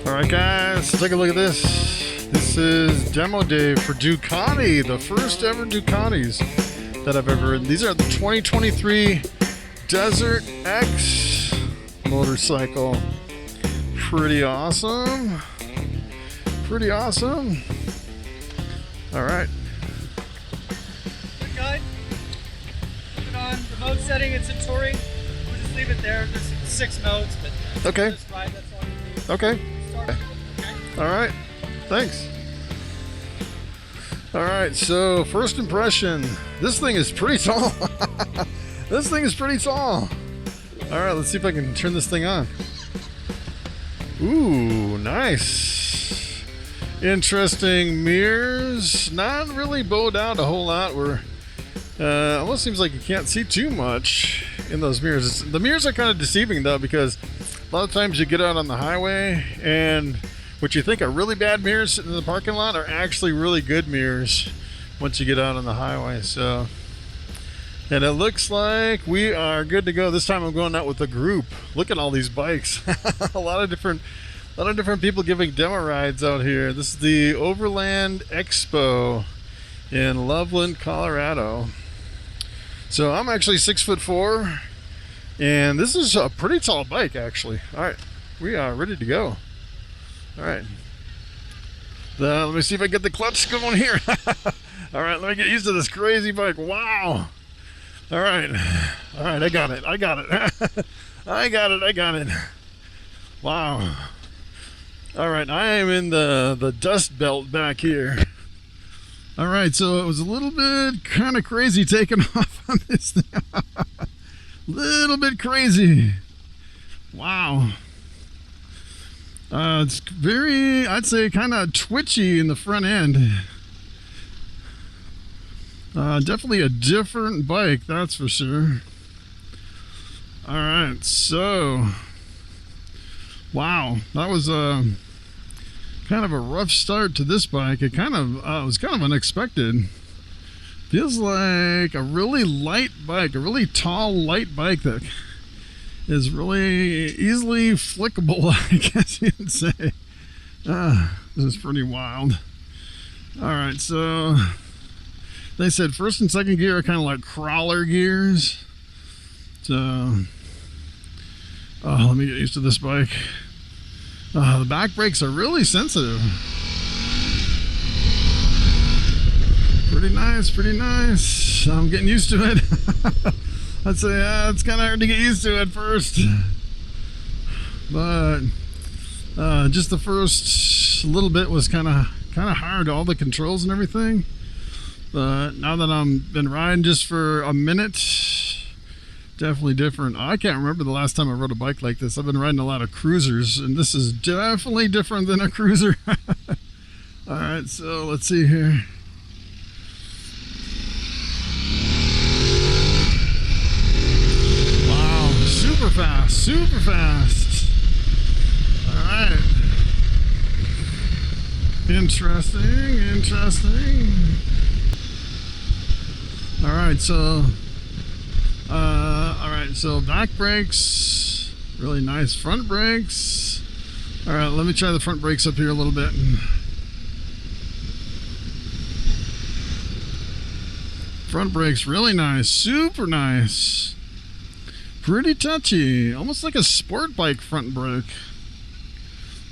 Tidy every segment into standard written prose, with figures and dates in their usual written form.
Alright guys, take a look at this. This is demo day for Ducati, the first ever Ducatis that I've ever ridden. These are the 2023 DesertX motorcycle. Pretty awesome. Pretty awesome. Alright. Good guide. Put it on the mode setting, it's in touring. We'll just leave it there. There's 6 modes, but okay. Just ride, that's all you need. Okay. Okay. Alright. Thanks. Alright, so first impression. This thing is pretty tall. This thing is pretty tall. Alright, let's see if I can turn this thing on. Ooh, nice. Interesting mirrors. Not really bowed out a whole lot. Where almost seems like you can't see too much in those mirrors. The mirrors are kind of deceiving though, because a lot of times you get out on the highway and what you think are really bad mirrors sitting in the parking lot are actually really good mirrors once you get out on the highway. So, and it looks like we are good to go. This time I'm going out with a group. Look at all these bikes. a lot of different people giving demo rides out here. This is the Overland Expo in Loveland, Colorado. So I'm actually 6'4", and this is a pretty tall bike actually. All right, we are ready to go. All right. Let me see if I get the clutch going here. All right, let me get used to this crazy bike. Wow. All right, I got it. I got it. Wow. All right, I am in the dust belt back here. All right, so it was a little bit kind of crazy taking off on this thing. Little bit crazy. Wow. It's very, I'd say, kind of twitchy in the front end. Definitely a different bike, that's for sure. All right, so wow, that was kind of a rough start to this bike. It kind of was kind of unexpected. Feels like a really light bike, a really tall, light bike that is really easily flickable, I guess you could say. This is pretty wild. All right, so they said first and second gear are kind of like crawler gears. So, let me get used to this bike. The back brakes are really sensitive. Pretty nice, pretty nice. I'm getting used to it. I'd say it's kind of hard to get used to at first, but just the first little bit was kind of hard, all the controls and everything. But now that I've been riding just for a minute, definitely different. I can't remember the last time I rode a bike like this. I've been riding a lot of cruisers, and this is definitely different than a cruiser. All right, so let's see here. Super fast. All right. Interesting. All right, so back brakes, really nice. Front brakes. All right, let me try the front brakes up here a little bit. Front brakes, really nice, super nice. Pretty touchy, almost like a sport bike front brake,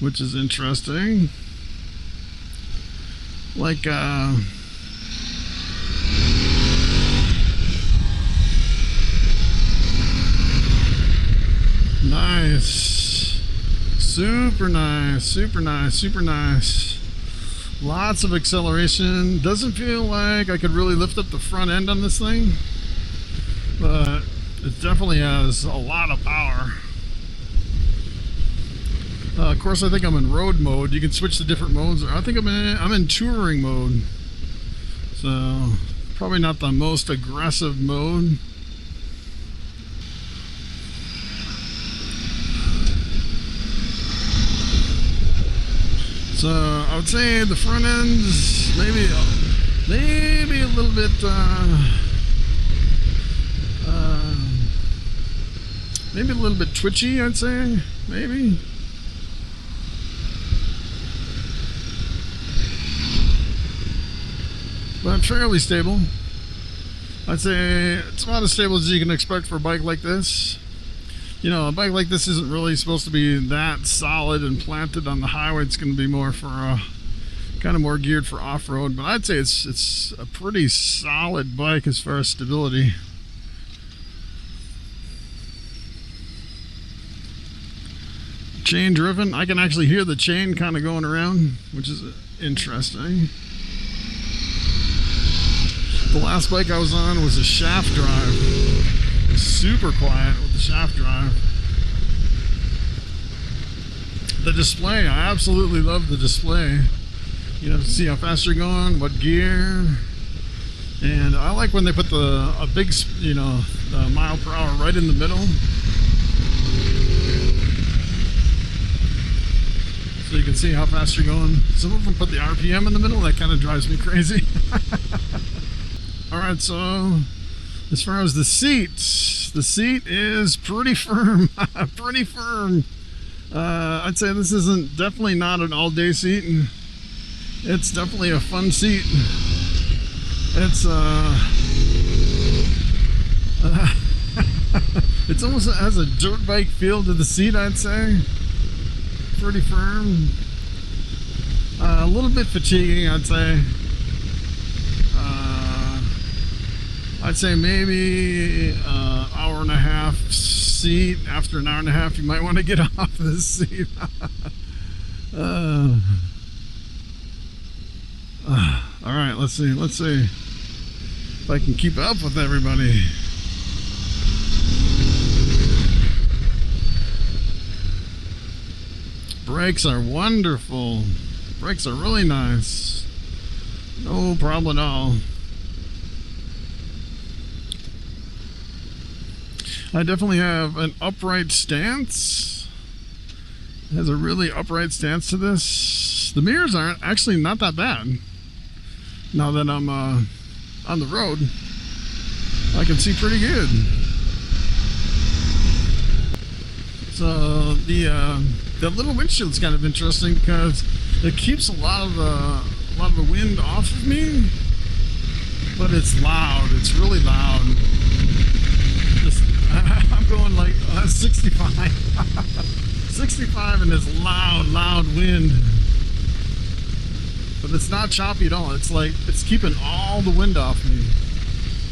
which is interesting. Like nice, super nice. Lots of acceleration. Doesn't feel like I could really lift up the front end on this thing, but it definitely has a lot of power. Of course, I think I'm in road mode. You can switch to different modes. I think I'm in touring mode, so probably not the most aggressive mode. So I would say the front end's maybe a little bit maybe a little bit twitchy, I'd say, maybe. but fairly stable. I'd say it's about as stable as you can expect for a bike like this. You know, a bike like this isn't really supposed to be that solid and planted on the highway. It's going to be more for kind of more geared for off-road, but I'd say it's a pretty solid bike as far as stability. Chain driven. I can actually hear the chain kind of going around, which is interesting. The last bike I was on was a shaft drive. Super quiet with the shaft drive. The display, I absolutely love the display. You know, see how fast you're going, what gear. And I like when they put a big, you know, mile per hour right in the middle. So you can see how fast you're going. Some of them put the RPM in the middle. That kind of drives me crazy. Alright, so as far as the seat is pretty firm. Pretty firm. I'd say this isn't definitely not an all-day seat, and it's definitely a fun seat. It's it's almost has a dirt bike feel to the seat, I'd say. Pretty firm. A little bit fatiguing, I'd say. I'd say maybe an hour and a half seat. After an hour and a half, you might want to get off this seat. All right, let's see if I can keep up with everybody. Brakes are wonderful. Brakes are really nice. No problem at all. I definitely have an upright stance. It has a really upright stance to this. The mirrors aren't actually not that bad. Now that I'm on the road, I can see pretty good. So the little windshield's kind of interesting because it keeps a lot of the wind off of me, but it's loud. It's really loud. I'm going like 65. 65 and this loud wind. But it's not choppy at all. It's like it's keeping all the wind off me.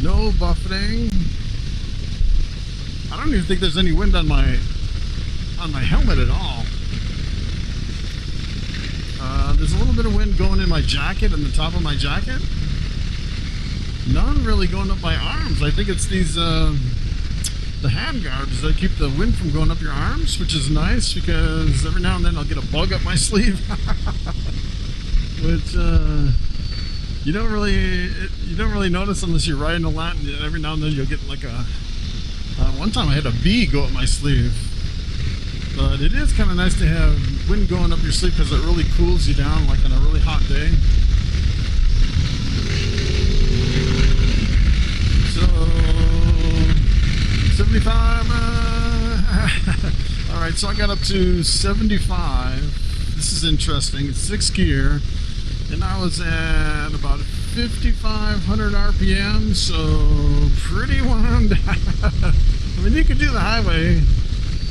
No buffeting. I don't even think there's any wind on my helmet at all. There's a little bit of wind going in my jacket and the top of my jacket. None really going up my arms. I think it's these the hand guards that keep the wind from going up your arms, which is nice because every now and then I'll get a bug up my sleeve. Which you don't really notice unless you're riding a lot, and every now and then you'll get like a one time I had a bee go up my sleeve. But it is kind of nice to have wind going up your sleeve because it really cools you down, like on a really hot day. So 75. All right, so I got up to 75. This is interesting. It's 6 gear, and I was at about 5,500 RPM, so pretty wound. I mean, you could do the highway,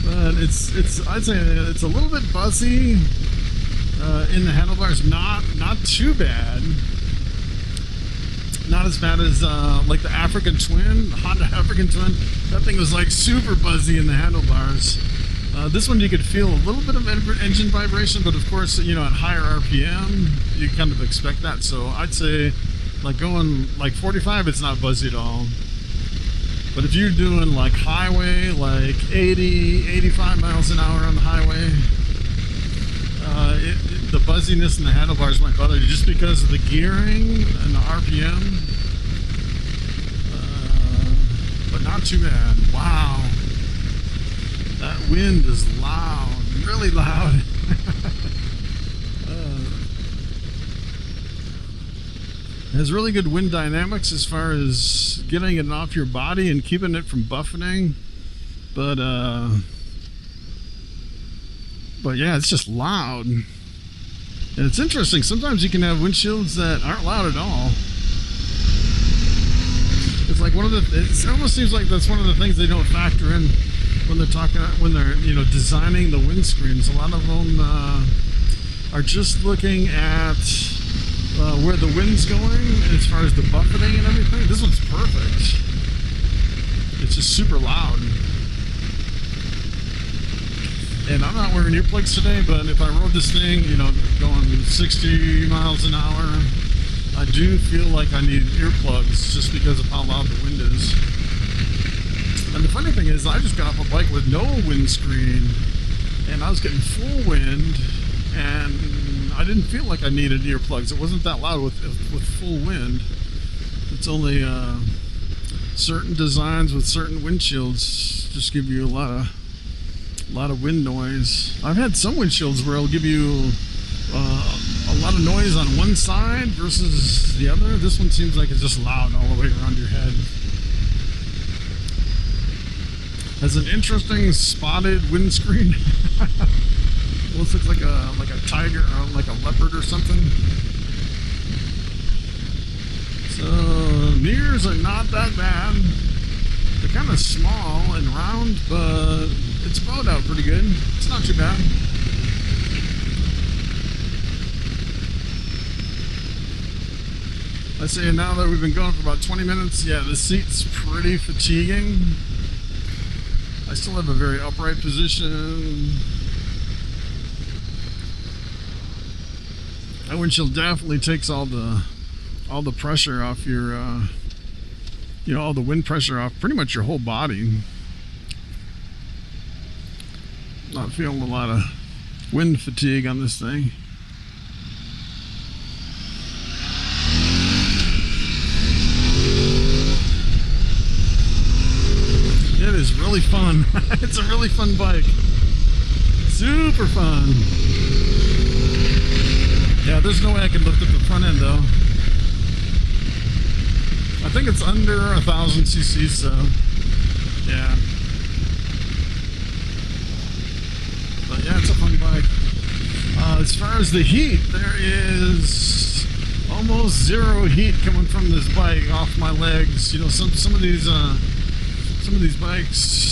but I'd say it's a little bit buzzy in the handlebars. Not too bad. Not as bad as like the African Twin, the Honda African Twin. That thing was like super buzzy in the handlebars. This one you could feel a little bit of engine vibration, but of course, you know, at higher RPM, you kind of expect that. So I'd say like going like 45, it's not buzzy at all. But if you're doing like highway, like 80, 85 miles an hour on the highway, the buzziness in the handlebars might bother you just because of the gearing and the RPM. But not too bad. Wow. That wind is loud, really loud. It has really good wind dynamics as far as getting it off your body and keeping it from buffeting. But yeah, it's just loud. And it's interesting, sometimes you can have windshields that aren't loud at all. It's like it almost seems like that's one of the things they don't factor in when they're designing the windscreens. A lot of them are just looking at where the wind's going as far as the buffeting and everything. This one's perfect. It's just super loud. And I'm not wearing earplugs today, but if I rode this thing, going 60 miles an hour, I do feel like I need earplugs just because of how loud the wind is. And the funny thing is, I just got off a bike with no windscreen, and I was getting full wind, and I didn't feel like I needed earplugs. It wasn't that loud with full wind. It's only certain designs with certain windshields just give you a lot of wind noise. I've had some windshields where it'll give you a lot of noise on one side versus the other. This one seems like it's just loud all the way around your head. Has an interesting spotted windscreen. Looks like a tiger or like a leopard or something. So mirrors are not that bad. They're kind of small and round, but it's bowed out pretty good. It's not too bad. I say now that we've been going for about 20 minutes, yeah, the seat's pretty fatiguing. I still have a very upright position. That windshield definitely takes all the pressure off your, all the wind pressure off pretty much your whole body. Not feeling a lot of wind fatigue on this thing. It is really fun. It's a really fun bike. Super fun. Yeah, there's no way I can lift up the front end though. I think it's under 1,000 cc, so yeah. But yeah, it's a fun bike. As far as the heat, there is almost zero heat coming from this bike off my legs. Some of these bikes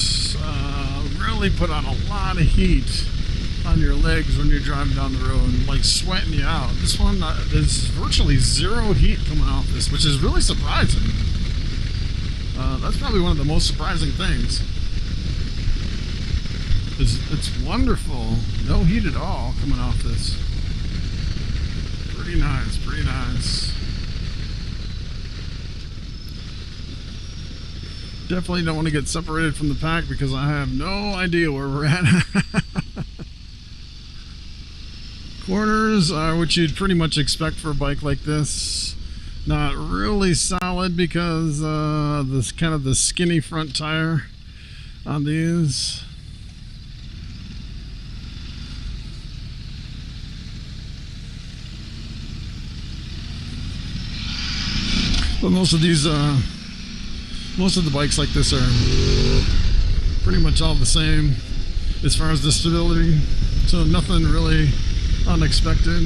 really put on a lot of heat on your legs when you're driving down the road, like sweating you out. This one, there's virtually zero heat coming off this, which is really surprising. That's probably one of the most surprising things. It's wonderful. No heat at all coming off this. Pretty nice, pretty nice. Definitely don't want to get separated from the pack because I have no idea where we're at. Corners are what you'd pretty much expect for a bike like this. Not really solid because this kind of the skinny front tire on these. But most of the bikes like this are pretty much all the same as far as the stability, so nothing really unexpected.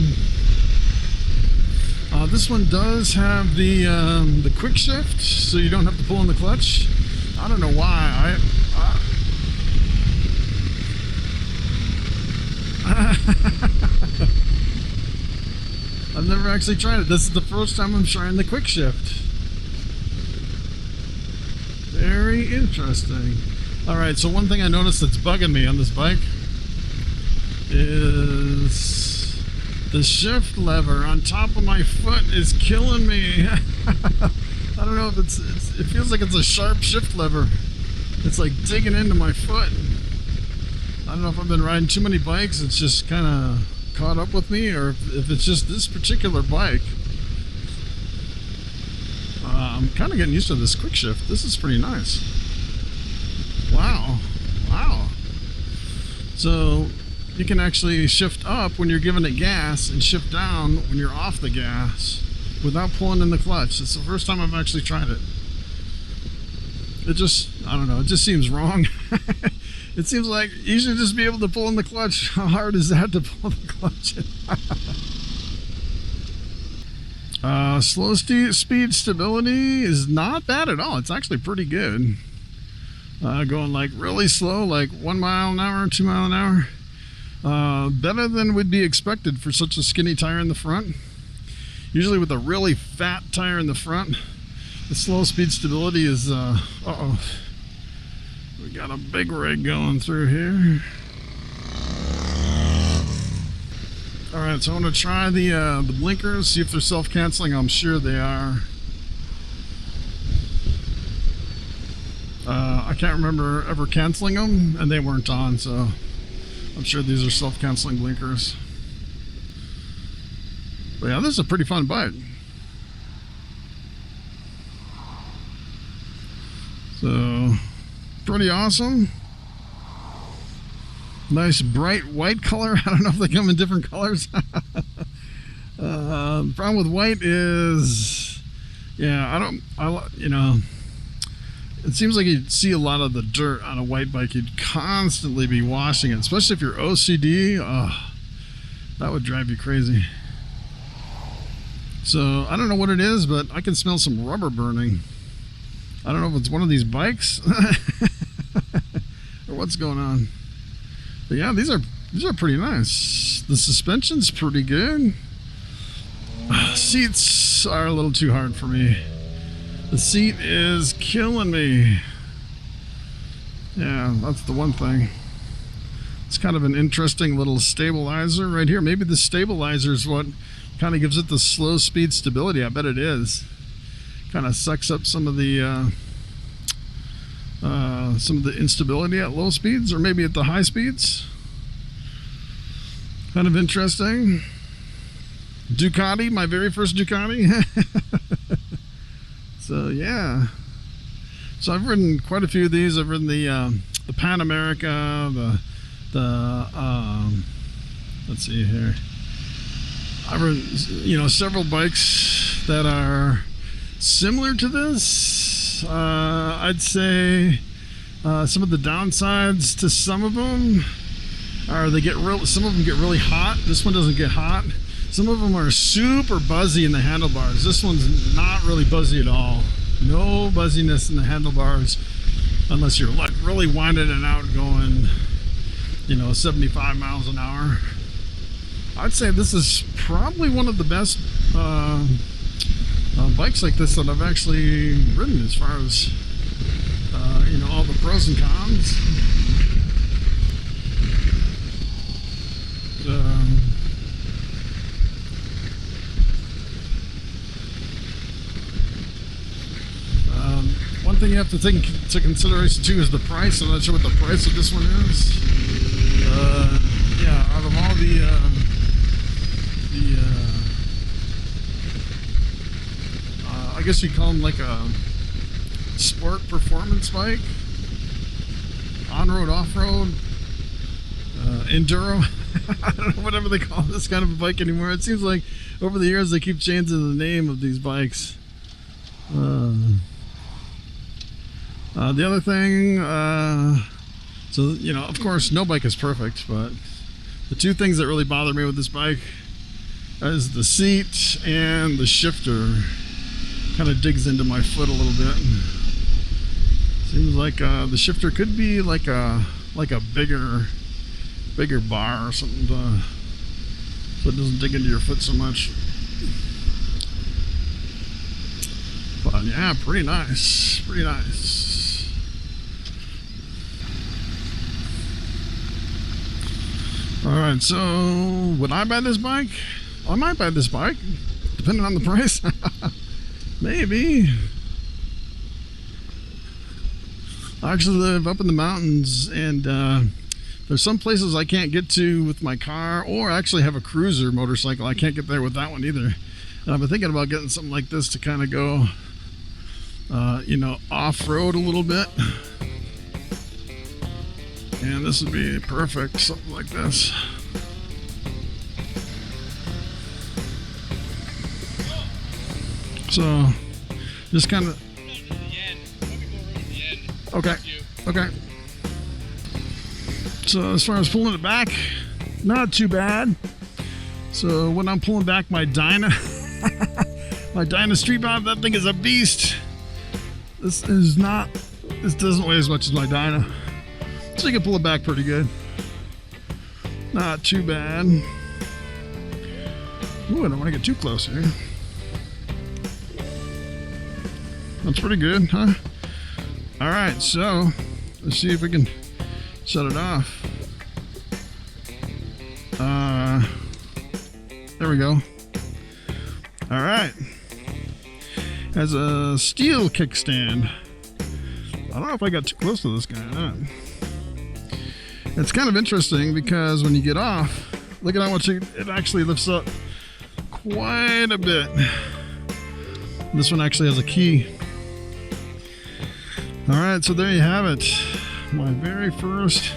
This one does have the quick shift, so you don't have to pull in the clutch. I don't know why. I've never actually tried it. This is the first time I'm trying the quick shift. Very interesting. Alright, so one thing I noticed that's bugging me on this bike is the shift lever on top of my foot is killing me. I don't know if it feels like it's a sharp shift lever. It's like digging into my foot. I don't know if I've been riding too many bikes, it's just kind of caught up with me, or if it's just this particular bike. I'm kind of getting used to this quick shift. This is pretty nice. Wow. Wow. So you can actually shift up when you're giving it gas and shift down when you're off the gas without pulling in the clutch. It's the first time I've actually tried it. It just, I don't know, it just seems wrong. It seems like you should just be able to pull in the clutch. How hard is that to pull the clutch in? Slow speed stability is not bad at all. It's actually pretty good. Going like really slow, like 1 mile an hour, 2 mile an hour. Better than would be expected for such a skinny tire in the front. Usually with a really fat tire in the front, the slow speed stability is, uh-oh. We got a big rig going through here. Alright, so I want to try the blinkers, see if they're self-canceling. I'm sure they are. I can't remember ever canceling them, and they weren't on, so I'm sure these are self-canceling blinkers. But yeah, this is a pretty fun bike. So, pretty awesome. Nice bright white color. I don't know if they come in different colors. The problem with white is, yeah, you know, it seems like you'd see a lot of the dirt on a white bike. You'd constantly be washing it, especially if you're OCD. That would drive you crazy. So I don't know what it is, but I can smell some rubber burning. I don't know if it's one of these bikes or what's going on. But yeah, these are pretty nice. The suspension's pretty good. Seats are a little too hard for me. The seat is killing me. Yeah, that's the one thing. It's kind of an interesting little stabilizer right here. Maybe the stabilizer is what kind of gives it the slow speed stability. I bet it is. Kind of sucks up some of the instability at low speeds, or maybe at the high speeds. Kind of interesting. Ducati, my very first Ducati. So yeah. So I've ridden quite a few of these. I've ridden the Pan America, let's see here. I've ridden, you know, several bikes that are similar to this. I'd say some of the downsides to some of them are some of them get really hot. This one doesn't get hot. Some of them are super buzzy in the handlebars. This one's not really buzzy at all. No buzziness in the handlebars unless you're like really winding it out going, you know, 75 miles an hour. I'd say this is probably one of the best bikes like this that I've actually ridden, as far as you know, all the pros and cons. One thing you have to take into consideration too is the price. I'm not sure what the price of this one is. Yeah, out of all I guess you call them like a sport performance bike, on-road, off-road, enduro. I don't know, whatever they call this kind of a bike anymore. It seems like over the years they keep changing the name of these bikes. The other thing, so, you know, of course no bike is perfect, but the two things that really bother me with this bike is the seat and the shifter. Kind of digs into my foot a little bit. Seems like the shifter could be like a bigger bar or something, so it doesn't dig into your foot so much. But yeah, pretty nice, pretty nice. Alright, so would I buy this bike? I might buy this bike, depending on the price. Maybe. I actually live up in the mountains, and there's some places I can't get to with my car, or I actually have a cruiser motorcycle. I can't get there with that one either. And I've been thinking about getting something like this to kind of go, you know, off-road a little bit. And this would be perfect, something like this. So, just kind of. Okay. Okay. So as far as pulling it back, not too bad. So when I'm pulling back my Dyna, My Dyna Street Bob, that thing is a beast. This doesn't weigh as much as my Dyna. So you can pull it back pretty good. Not too bad. Ooh, I don't want to get too close here. That's pretty good, huh? Alright, so let's see if we can shut it off. There we go. Alright. Has a steel kickstand. I don't know if I got too close to this guy or not. It's kind of interesting because when you get off, look at how much it actually lifts up quite a bit. This one actually has a key. Alright, so there you have it. My very first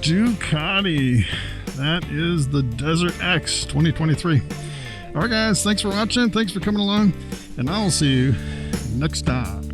Ducati. That is the DesertX 2023. Alright guys, thanks for watching. Thanks for coming along. And I'll see you next time.